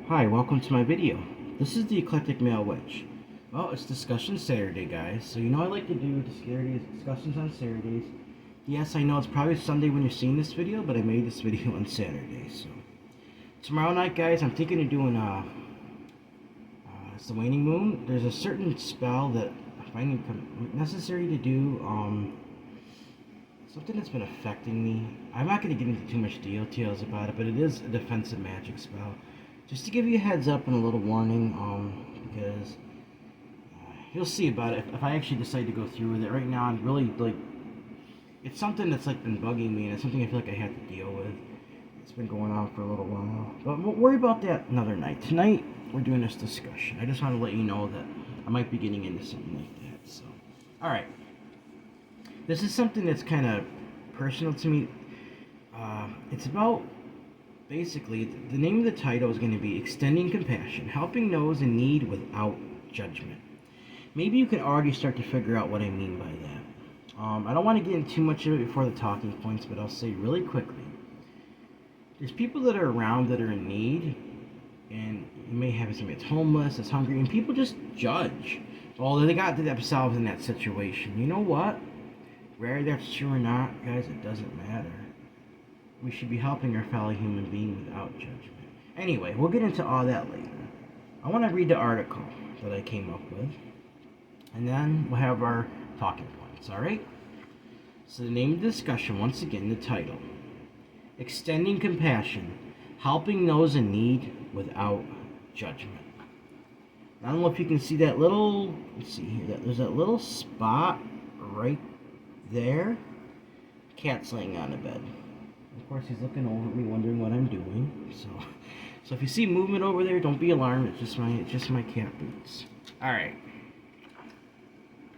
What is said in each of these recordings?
Hi, welcome to my video. This is the Eclectic Male Witch. Well, it's Discussion Saturday, guys, so I like to do discussions on Saturdays. Yes, I know it's probably Sunday when you're seeing this video, but I made this video on Saturday, so. Tomorrow night, guys, I'm thinking of doing, it's the waning moon. There's a certain spell that I find necessary to do, something that's been affecting me. I'm not going to get into too much details about it, but it is a defensive magic spell. Just to give you a heads up and a little warning, because you'll see about it if I actually decide to go through with it. Right now, I'm really, it's something that's, been bugging me, and it's something I feel like I have to deal with. It's been going on for a little while. But we'll worry about that another night. Tonight, we're doing this discussion. I just want to let you know that I might be getting into something like that, so. Alright. This is something that's kind of personal to me. It's about... Basically, the name of the title is going to be Extending Compassion, Helping Those in Need Without Judgment. Maybe you can already start to figure out what I mean by that. I don't want to get into too much of it before the talking points, but I'll say really quickly. There's people that are around that are in need, and you may have somebody that's homeless, that's hungry, and people just judge. Well, they got themselves in that situation. You know what? Whether that's true or not, guys, it doesn't matter. We should be helping our fellow human being without judgment. Anyway, we'll get into all that later. I want to read the article that I came up with, and then we'll have our talking points, alright? So the name of the discussion, once again, the title. Extending Compassion, Helping Those in Need Without Judgment. I don't know if you can see that little, let's see here, there's that little spot right there. Cat's laying on the bed. Of course, he's looking over at me, wondering what I'm doing. So if you see movement over there, don't be alarmed. It's just my cat boots. All right.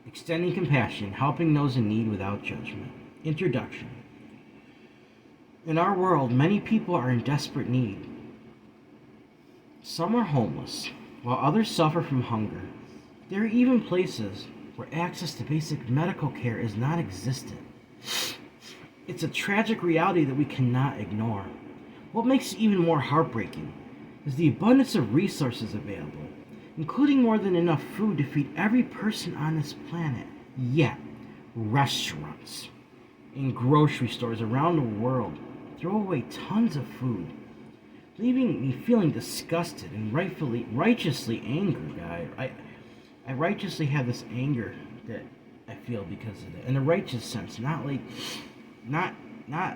Extending compassion, helping those in need without judgment. Introduction. In our world, many people are in desperate need. Some are homeless, while others suffer from hunger. There are even places where access to basic medical care is non-existent. It's a tragic reality that we cannot ignore. What makes it even more heartbreaking is the abundance of resources available, including more than enough food to feed every person on this planet. Yet, restaurants and grocery stores around the world throw away tons of food, leaving me feeling disgusted and righteously angry, guy. I righteously have this anger that I feel because of it, in a righteous sense, not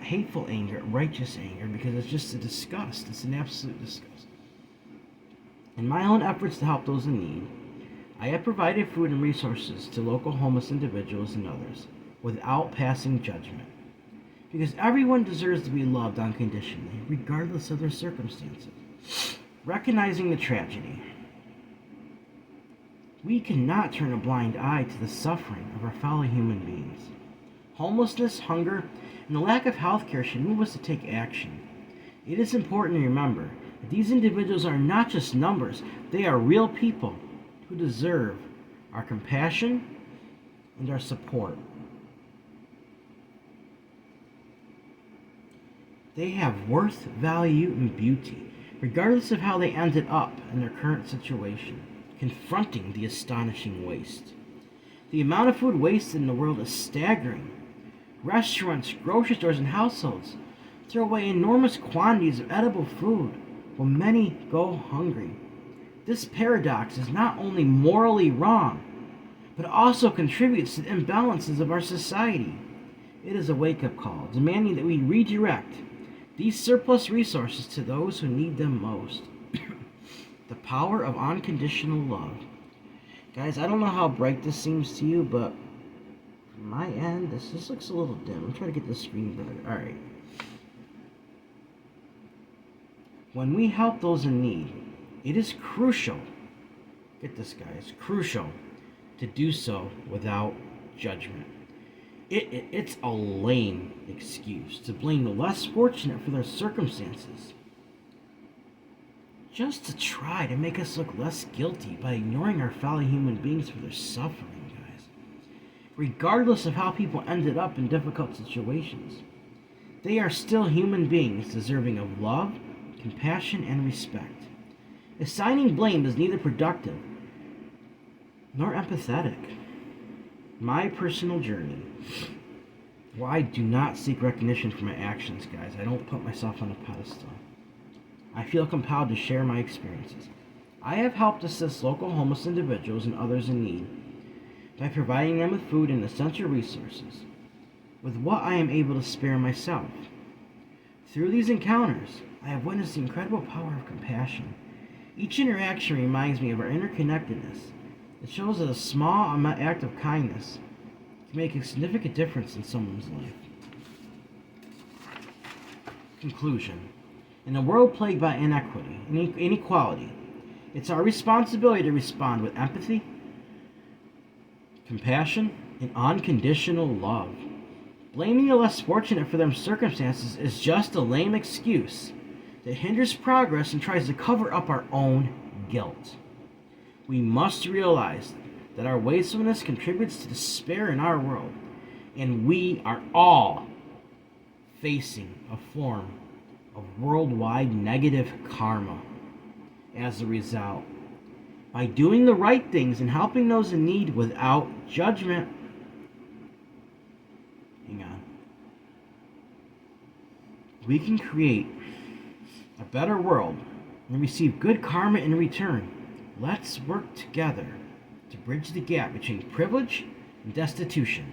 hateful anger, righteous anger, because it's just a disgust. It's an absolute disgust. In my own efforts to help those in need, I have provided food and resources to local homeless individuals and others without passing judgment. Because everyone deserves to be loved unconditionally, regardless of their circumstances. Recognizing the tragedy, we cannot turn a blind eye to the suffering of our fellow human beings. Homelessness, hunger, and the lack of health care should move us to take action. It is important to remember that these individuals are not just numbers, they are real people who deserve our compassion and our support. They have worth, value, and beauty, regardless of how they ended up in their current situation, confronting the astonishing waste. The amount of food wasted in the world is staggering. Restaurants, grocery stores, and households throw away enormous quantities of edible food, while many go hungry. This paradox is not only morally wrong, but also contributes to the imbalances of our society. It is a wake-up call, demanding that we redirect these surplus resources to those who need them most. The power of unconditional love. Guys, I don't know how bright this seems to you, but from my end, this looks a little dim. I'm trying to get the screen better. Alright. When we help those in need, it is crucial, get this guys, crucial to do so without judgment. It's a lame excuse to blame the less fortunate for their circumstances, just to try to make us look less guilty by ignoring our fellow human beings for their suffering, guys. Regardless of how people ended up in difficult situations, they are still human beings deserving of love, compassion, and respect. Assigning blame is neither productive nor empathetic. My personal journey. Well, I do not seek recognition for my actions, guys. I don't put myself on a pedestal. I feel compelled to share my experiences. I have helped assist local homeless individuals and others in need by providing them with food and essential resources, with what I am able to spare myself. Through these encounters, I have witnessed the incredible power of compassion. Each interaction reminds me of our interconnectedness. It shows that a small act of kindness can make a significant difference in someone's life. Conclusion. In a world plagued by inequity and inequality, it's our responsibility to respond with empathy, compassion, and unconditional love. Blaming the less fortunate for their circumstances is just a lame excuse that hinders progress and tries to cover up our own guilt. We must realize that our wastefulness contributes to despair in our world, and we are all facing a form of worldwide negative karma as a result. By doing the right things and helping those in need without judgment, we can create a better world and receive good karma in return. Let's work together to bridge the gap between privilege and destitution,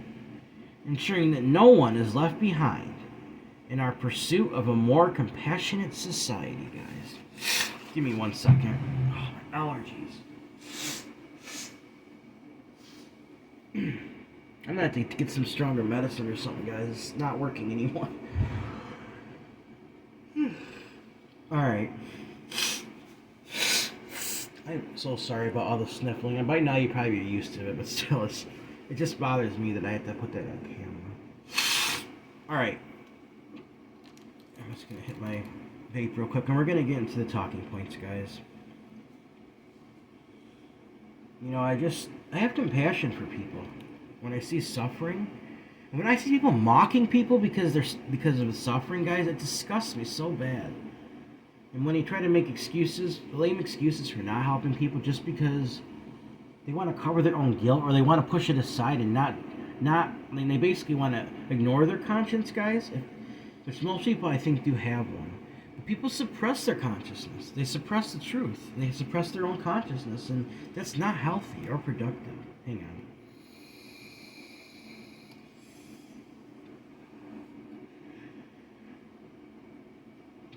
ensuring that no one is left behind in our pursuit of a more compassionate society, guys. Give me 1 second. Oh, allergies. I'm gonna have to get some stronger medicine or something, guys. It's not working anymore. Alright. I'm so sorry about all the sniffling. And by now you probably be used to it, but still, it just bothers me that I have to put that on camera. Alright. I'm just going to hit my vape real quick, and we're going to get into the talking points, guys. You know, I have compassion for people. When I see suffering, and when I see people mocking people because of suffering, guys, it disgusts me so bad. And when they try to make lame excuses for not helping people just because they want to cover their own guilt, or they want to push it aside and they basically want to ignore their conscience, guys. Which most people, I think, do have one. But people suppress their consciousness. They suppress the truth. They suppress their own consciousness, and that's not healthy or productive. Hang on.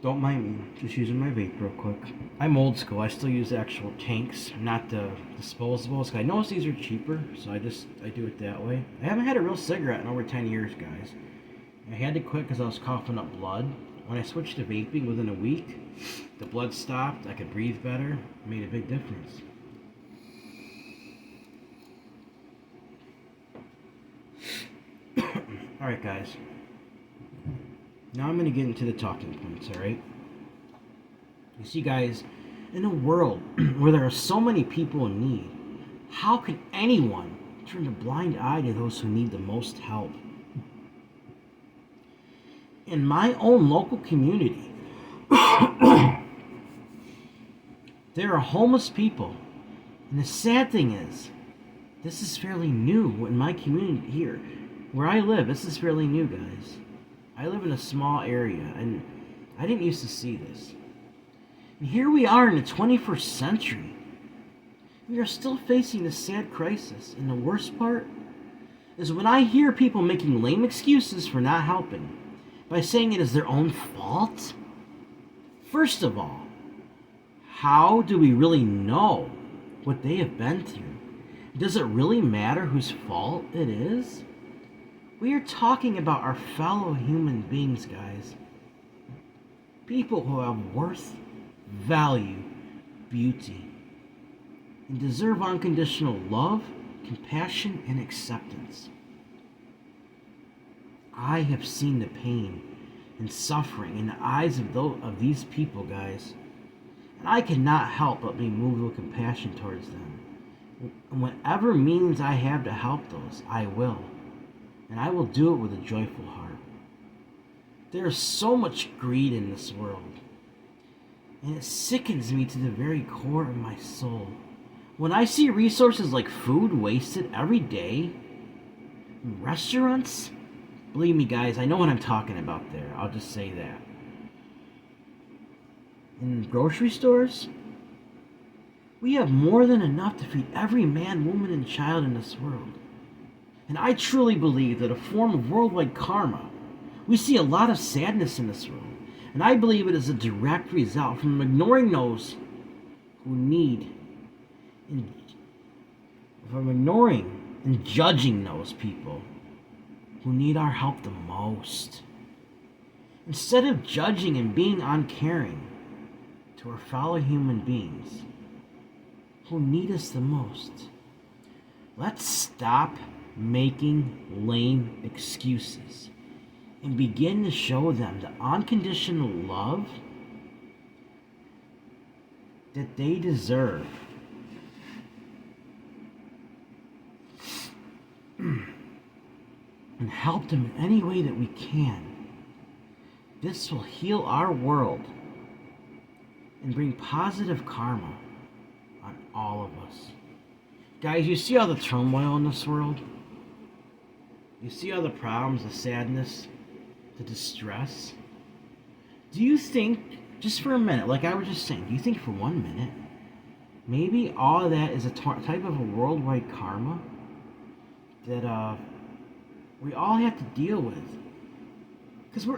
Don't mind me, just using my vape real quick. I'm old school. I still use actual tanks, not the disposables. I noticed these are cheaper, so I do it that way. I haven't had a real cigarette in over 10 years, guys. I had to quit because I was coughing up blood. When I switched to vaping within a week, the blood stopped. I could breathe better. It made a big difference. Alright, guys. Now I'm going to get into the talking points, alright? You see, guys, in a world where there are so many people in need, how can anyone turn a blind eye to those who need the most help? In my own local community, there are homeless people. And the sad thing is, this is fairly new in my community here. Where I live, this is fairly new, guys. I live in a small area, and I didn't used to see this. And here we are in the 21st century. We are still facing this sad crisis, and the worst part is when I hear people making lame excuses for not helping by saying it is their own fault. First of all, how do we really know what they have been through? Does it really matter whose fault it is? We are talking about our fellow human beings, guys. People who have worth, value, beauty, and deserve unconditional love, compassion, and acceptance. I have seen the pain and suffering in the eyes of these people, guys. And I cannot help but be moved with compassion towards them. And whatever means I have to help those, I will. And I will do it with a joyful heart. There is so much greed in this world. And it sickens me to the very core of my soul. When I see resources like food wasted every day in restaurants, believe me, guys, I know what I'm talking about there. I'll just say that. In grocery stores, we have more than enough to feed every man, woman, and child in this world. And I truly believe that a form of worldwide karma. We see a lot of sadness in this world, and I believe it is a direct result from ignoring those who need, and from ignoring and judging those people who need our help the most. Instead of judging and being uncaring to our fellow human beings who need us the most, let's stop making lame excuses and begin to show them the unconditional love that they deserve. And help them in any way that we can. This will heal our world and bring positive karma on all of us. Guys, you see all the turmoil in this world? You see all the problems, the sadness, the distress? Do you think, just for a minute, like I was just saying, do you think for 1 minute, maybe all of that is a type of a worldwide karma that we all have to deal with? Because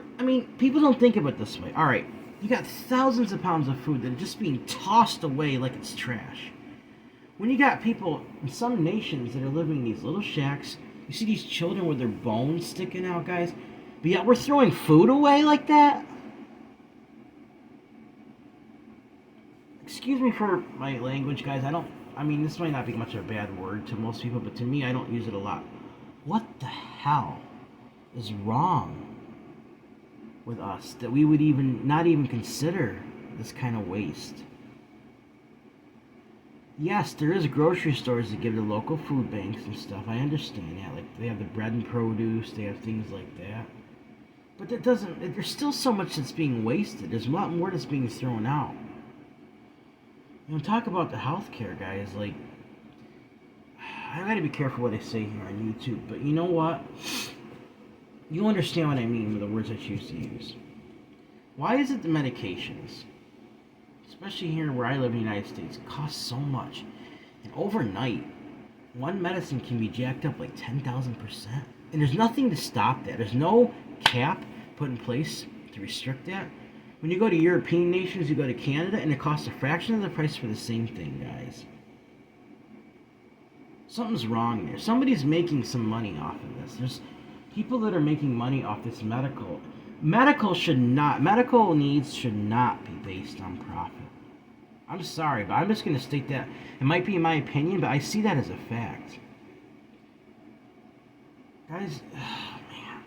people don't think of it this way. All right, you got thousands of pounds of food that are just being tossed away like it's trash. When you got people in some nations that are living in these little shacks, you see these children with their bones sticking out, guys, but yet we're throwing food away like that? Excuse me for my language, guys. This might not be much of a bad word to most people, but to me, I don't use it a lot. What the hell is wrong with us that we would not even consider this kind of waste? Yes, there is grocery stores that give to local food banks and stuff. I understand that. Like, they have the bread and produce, they have things like that. But there's still so much that's being wasted. There's a lot more that's being thrown out. Talk about the healthcare, guys. Like, I gotta be careful what I say here on YouTube, but you know what? You understand what I mean with the words I choose to use. Why is it the medications, especially here where I live in the United States, cost so much? And overnight, one medicine can be jacked up like 10,000%. And there's nothing to stop that. There's no cap put in place to restrict that. When you go to European nations, you go to Canada, and it costs a fraction of the price for the same thing, guys. Something's wrong there. Somebody's making some money off of this. There's people that are making money off this medical. Medical needs should not be based on profit. I'm sorry, but I'm just going to state that. It might be my opinion, but I see that as a fact. Guys, man,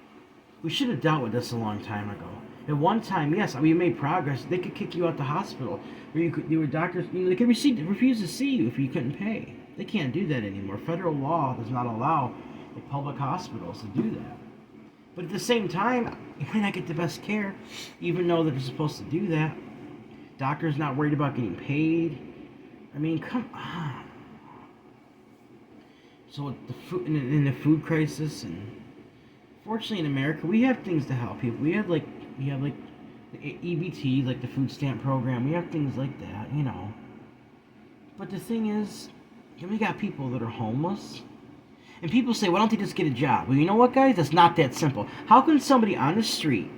we should have dealt with this a long time ago. At one time, yes, we made progress. They could kick you out the hospital, or there were doctors. They could refuse to see you if you couldn't pay. They can't do that anymore. Federal law does not allow the public hospitals to do that. But at the same time, you might not get the best care, even though they're supposed to do that. Doctors not worried about getting paid. Come on. So the food in the food crisis, and fortunately in America, we have things to help people. We have the EBT, like the food stamp program. We have things like that, But the thing is, we got people that are homeless. And people say, why don't they just get a job? Well, you know what, guys? That's not that simple. How can somebody on the street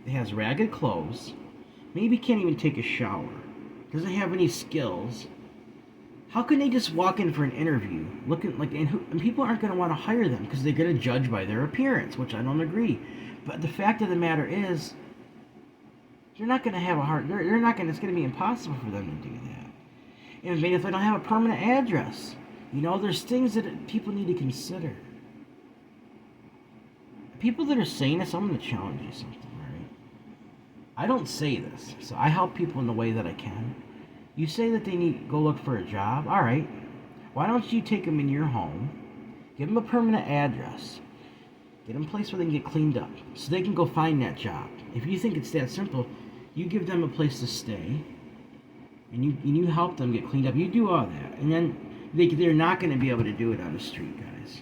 that has ragged clothes, maybe can't even take a shower, doesn't have any skills, how can they just walk in for an interview looking like, and people aren't going to want to hire them because they're going to judge by their appearance, which I don't agree. But the fact of the matter is, they're not going to have it's going to be impossible for them to do that. And maybe if they don't have a permanent address, there's things that people need to consider. People that are saying this, I'm going to challenge you something, right? I don't say this, so I help people in the way that I can. You say that they need to go look for a job, all right. Why don't you take them in your home, give them a permanent address, get them a place where they can get cleaned up, so they can go find that job. If you think it's that simple, you give them a place to stay, and you help them get cleaned up. You do all that, and then they're not going to be able to do it on the street, guys.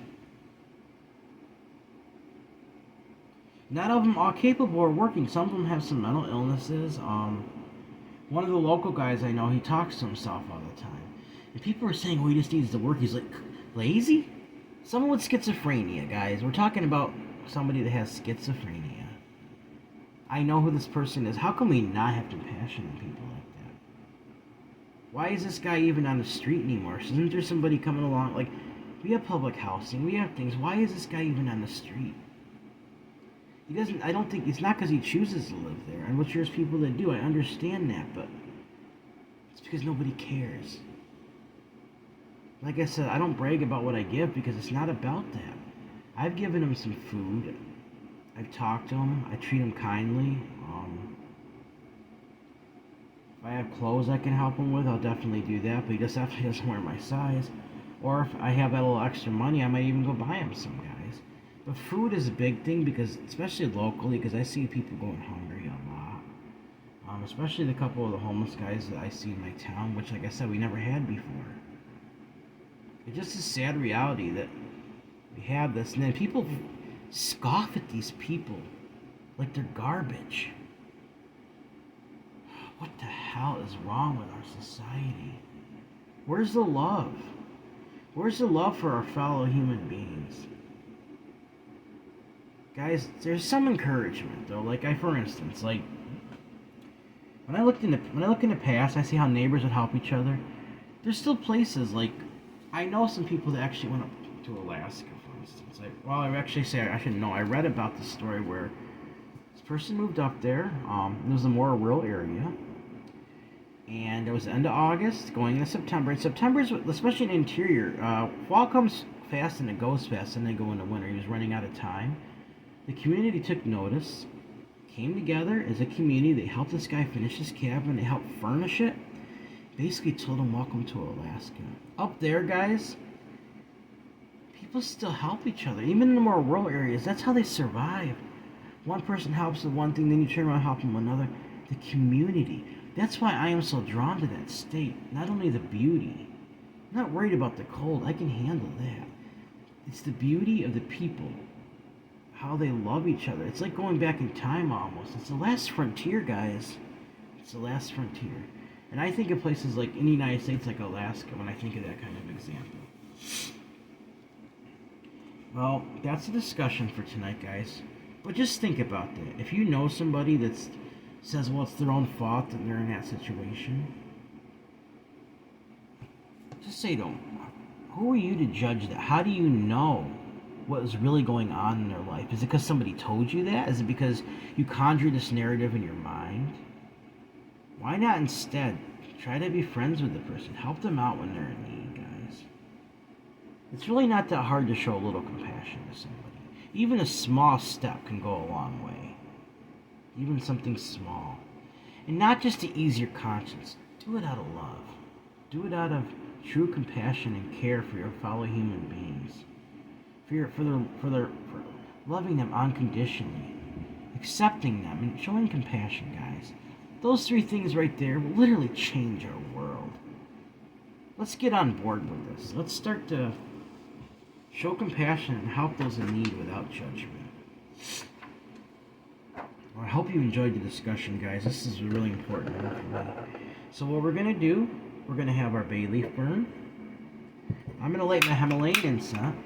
Not all of them are capable of working. Some of them have some mental illnesses. One of the local guys I know, he talks to himself all the time. And people are saying, well, he just needs to work. He's like, lazy? Someone with schizophrenia, guys. We're talking about somebody that has schizophrenia. I know who this person is. How can we not have compassion on people like that? Why is this guy even on the street anymore? Isn't there somebody coming along? Like, we have public housing. We have things. Why is this guy even on the street? He doesn't, I don't think, it's not because he chooses to live there. And which there's people that do. I understand that, but it's because nobody cares. Like I said, I don't brag about what I give because it's not about that. I've given him some food. I've talked to him. I treat him kindly. If I have clothes I can help him with, I'll definitely do that. But he just definitely doesn't wear my size. Or if I have that little extra money, I might even go buy him some, guys. But food is a big thing because, especially locally, because I see people going hungry a lot. Especially the couple of the homeless guys that I see in my town, which, like I said, we never had before. It's just a sad reality that we have this, and then people scoff at these people like they're garbage. What the hell is wrong with our society? Where's the love? Where's the love for our fellow human beings? Guys, there's some encouragement though. Like for instance, like when I look in the past, I see how neighbors would help each other. There's still places like I know some people that actually went up to Alaska, for instance. I should know. I read about this story where this person moved up there. It was a more rural area, and it was the end of August, going into September. And September's, especially in the interior, fall comes fast and it goes fast, and they go into winter. He was running out of time. The community took notice, came together as a community. They helped this guy finish his cabin. They helped furnish it. Basically told him, welcome to Alaska. Up there, guys, people still help each other. Even in the more rural areas, that's how they survive. One person helps with one thing, then you turn around and help them with another. The community. That's why I am so drawn to that state. Not only the beauty. I'm not worried about the cold. I can handle that. It's the beauty of the people. How they love each other. It's like going back in time almost. It's the last frontier, guys. It's the last frontier. And I think of places like in the United States, like Alaska, when I think of that kind of example. Well, that's a discussion for tonight, guys. But just think about that. If you know somebody that says, well, it's their own fault that they're in that situation, just say to them, who are you to judge that? How do you know what is really going on in their life? Is it because somebody told you that? Is it because you conjured this narrative in your mind? Why not instead try to be friends with the person? Help them out when they're in need, guys. It's really not that hard to show a little compassion to somebody. Even a small step can go a long way. Even something small. And not just to ease your conscience. Do it out of love. Do it out of true compassion and care for your fellow human beings. For loving them unconditionally. Accepting them and showing compassion, guys. Those three things right there will literally change our world. Let's get on board with this. Let's start to show compassion and help those in need without judgment. Well, I hope you enjoyed the discussion, guys. This is a really important one for me. So what we're going to do, we're going to have our bay leaf burn. I'm going to light my Himalayan incense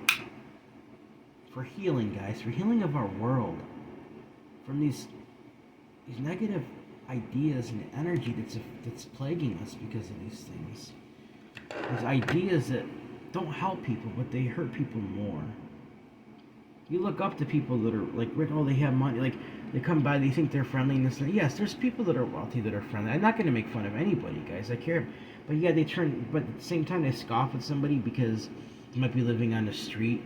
for healing, guys. For healing of our world. From these negative ideas and energy that's plaguing us because of these things. These ideas that don't help people, but they hurt people more. You look up to people that are like, oh, they have money, like they come by, they think they're friendly and this and that. Yes, there's people that are wealthy that are friendly. I'm not going to make fun of anybody, guys. I care, but yeah, but at the same time, they scoff at somebody because they might be living on the street.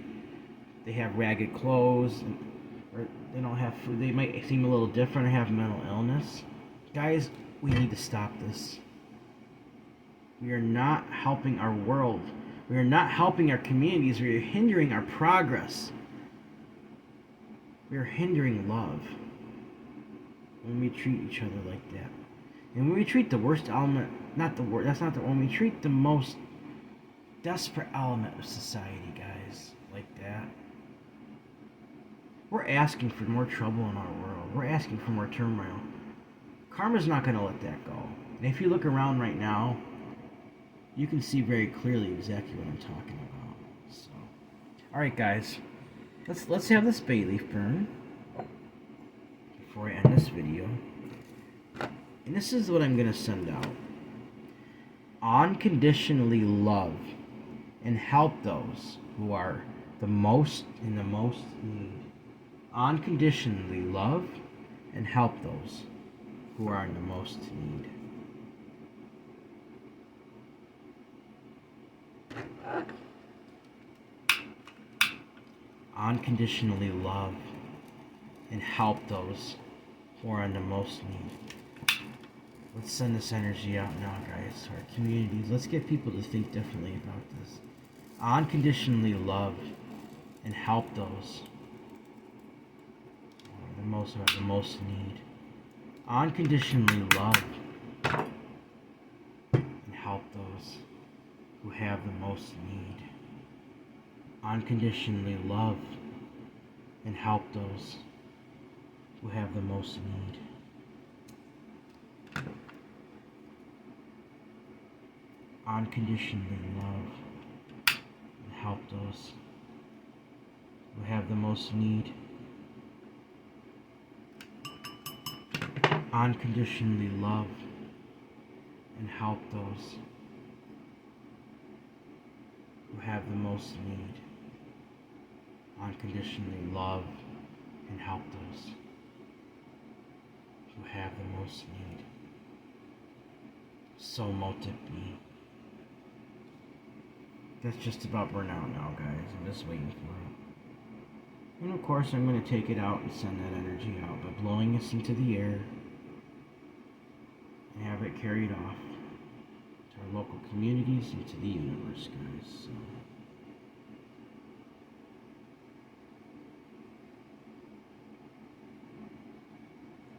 They have ragged clothes, or they don't have food. They might seem a little different or have mental illness. Guys, we need to stop this. We are not helping our world. We are not helping our communities. We are hindering our progress. We are hindering love when we treat each other like that. And when we treat the worst element, not the worst, that's not the one, we treat the most desperate element of society, guys, like that, we're asking for more trouble in our world. We're asking for more turmoil. Karma's not going to let that go. And if you look around right now, you can see very clearly exactly what I'm talking about. So, all right, guys, let's have this bay leaf burn before I end this video. And this is what I'm going to send out. Unconditionally love and help those who are the most in the most need. Unconditionally love and help those who are in the most need. Unconditionally love and help those who are in the most need. Let's send this energy out now, guys, to our communities. Let's get people to think differently about this. Unconditionally love and help those who are the most need. Unconditionally love and help those who have the most need. Unconditionally love and help those who have the most need. Unconditionally love and help those who have the most need. Unconditionally love and help those who have the most need. Unconditionally love and help those who have the most need. So mote it be. That's just about burnout now, guys. I'm just waiting for it. And of course, I'm going to take it out and send that energy out by blowing this into the air and have it carried off to our local communities and to the universe, guys. So,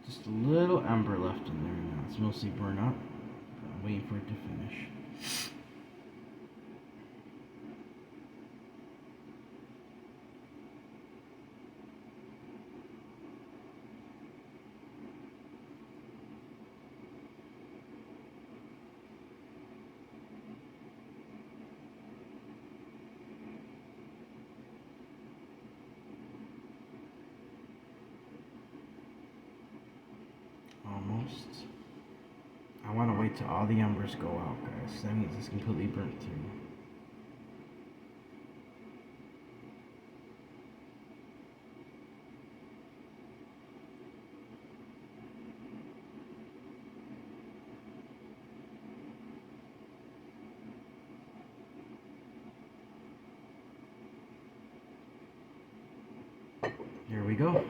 just a little ember left in there now. It's mostly burned up, but I'm waiting for it to finish. Almost. I want to wait till all the embers go out, guys. That means it's completely burnt through. There we go.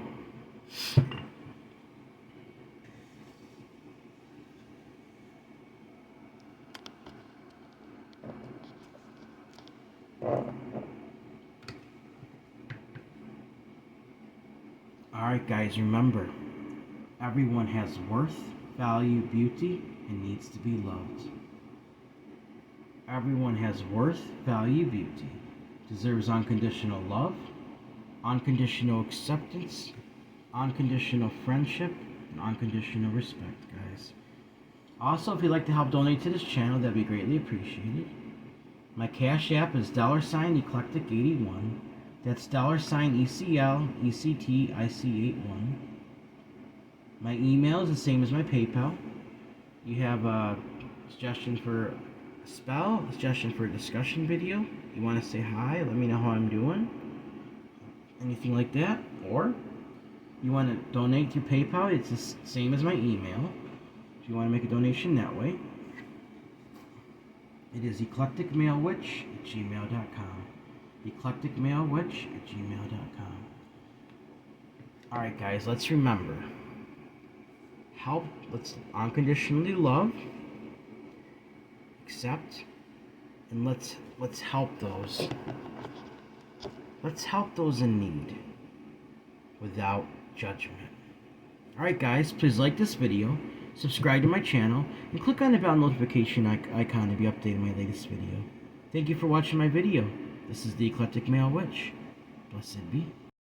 Alright, guys, remember, everyone has worth, value, beauty, and needs to be loved. Everyone has worth, value, beauty, deserves unconditional love, unconditional acceptance, unconditional friendship, and unconditional respect, guys. Also, if you'd like to help donate to this channel, that'd be greatly appreciated. My Cash App is $Eclectic81. That's $ECLECTIC81. My email is the same as my PayPal. You have a suggestion for a spell, a suggestion for a discussion video. You want to say hi, let me know how I'm doing. Anything like that. Or you want to donate through PayPal, it's the same as my email. If you want to make a donation that way. It is eclecticmalewitch@gmail.com. eclecticmalewitch@gmail.com. Alright, guys, let's remember. Let's unconditionally love, accept, and let's help those. Let's help those in need without judgment. Alright, guys, please like this video, subscribe to my channel, and click on the bell notification icon to be updated on my latest video. Thank you for watching my video. This is the Eclectic Male Witch. Blessed be.